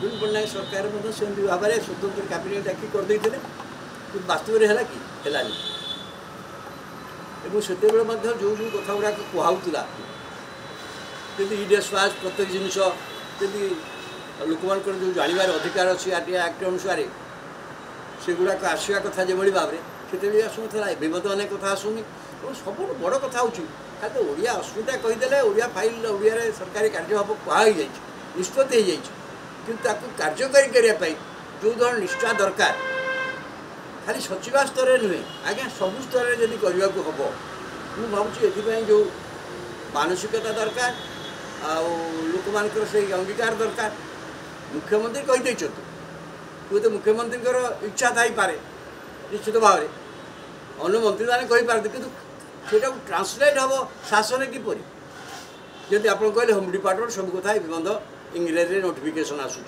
नवीन पट्टनायक सरकार सेमती भाव में स्वतंत्र कैबिनेट डाकी करदे कि वास्तव में है कि है से जो जो कथा गुड़ा कहला जमी ईडियस पास प्रत्येक जिनस जमी लोक मान जो जानवर अधिकार अच्छी आर टी एक्ट अनुसार सेगुड़ा आसवा कथा जो भाव में से आसूला एवं अनेक कथा आसुनी और सब बड़ कथा हूँ खाली तो ओडिया अस्मिता कहीदे ओडिया फाइल ओडिया सरकारी कार्यभाव कहुई निष्पत्ति हो जाता कार्यकारी करने जो धरण निष्ठा दरकार खाली सचिवा स्तर नुहे आज्ञा सबु स्तर जब करने को हम मुझे भावुँ ये जो मानसिकता दरकार लोक मान से अंगीकार दरकार मुख्यमंत्री कहीदे हुए तो मुख्यमंत्री इच्छा थाईपे निश्चित भाव में अन्य मंत्री मैंने कहींपारती कि ट्रांसलेट हम शासन किपर जब आप कहले होम डिपार्टमेंट सब कथा बंद इंग्रेजी नोटिफिकेशन आसूँ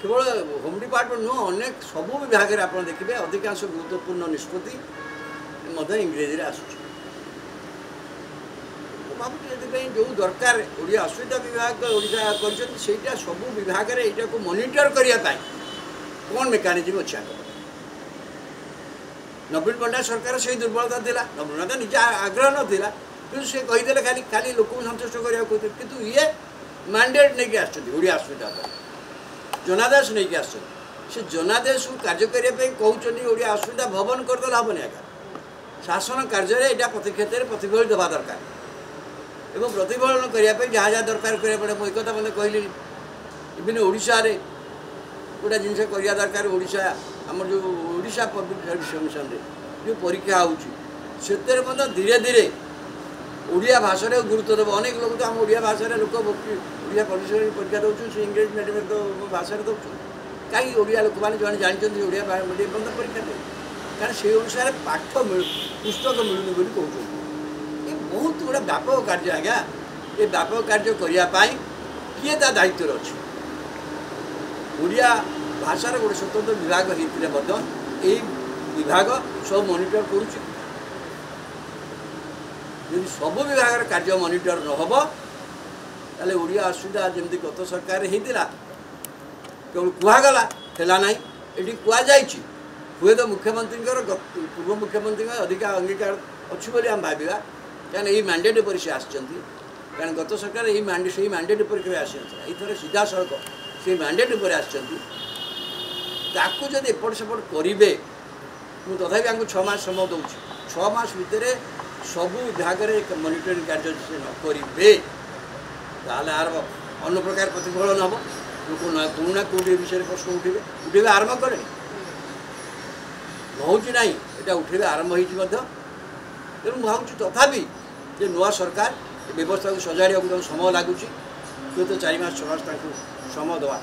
केवल होम डिपार्टमेंट नुह अनेक सबू विभाग में आप देखिए अधिकांश गुरुत्वपूर्ण निष्पत्ति इंग्रेजी आसूँ भावी जो दरकार ओडिया अस्मिता विभाग ओडिशा कर सबू विभाग में यहाँ को मॉनिटर करने कौन मेकानिजम अच्छे नवीन पट्टनायक सरकार से दुर्बलता थी नवीनता निज आग्रह नाला कि सी कहीदे खाली खाली लोक सन्तुष्ट करने कहते कि ये मैंडेट नहीं आडिया अस्मिता जनादेश नहीं आसे जनादेश को कार्य करने कहते ओडिया अस्मिता भवन करदे हेनी आगे शासन कार्य यहाँ प्रति क्षेत्र में प्रतिफलित होगा दरकार एवं प्रतिफलन करने जहाँ जहाँ दरकार करा पड़े मुझे कथा मतलब कहली इवन ओडिशा रे गोटा जिन करवा दरकार ओडिशा आमर जो ओडिशा पब्लिक सर्विस कमिशन जो परीक्षा होती धीरे धीरे ओडिया भाषा गुरुत्व देव अनेक लोग तो आम ओडिया भाषा लोक ओडिया पब्लिक परीक्षा दौर से इंग्रेज मीडियम तो भाषा दौर कहीं ओडिया लोक मैंने जो जानते ओडिया मीडियम परीक्षा दे कारण से अनुसार पाठ पुस्तक मिलूनी कहते ये बहुत गुड़ा व्यापक कार्य आज्ञा ये व्यापक कार्य करने किए ता दायित्व अच्छे ओडिया भाषार गोटे स्वतंत्र विभाग होते विभाग सब मॉनिटर करुच्ची यदि सब विभाग कार्य मॉनिटर नहब ताले ओडिया असुविधा जमी गत सरकार होता केवल कहगला है ना ये कहुई हुए तो मुख्यमंत्री पूर्व मुख्यमंत्री अधिक अंगीकार अच्छी बोली आम भावा क्या ये मैंडेट पर से आसान गत सरकार ये मैंडेट पर केवे आसी ना ये सीधा सड़क से मैंडेट पर आसको जब एपट सेपट करेंगे मुझे तथा 6 मास समय दूँ 6 मास भितर सबू विभाग में मॉनिटरिंग कार्य से न करेंगे आर अन्न प्रकार प्रतिफलन हम लोग कौना कौटे विषय प्रश्न उठे आरंभ कले नौची ना यहाँ उठे आरंभ हो तेणु भावुँ तथापि जे नुआ सरकार व्यवस्था को सजाड़ा समय लगुच तो 4 मास 6 मास समय दवा।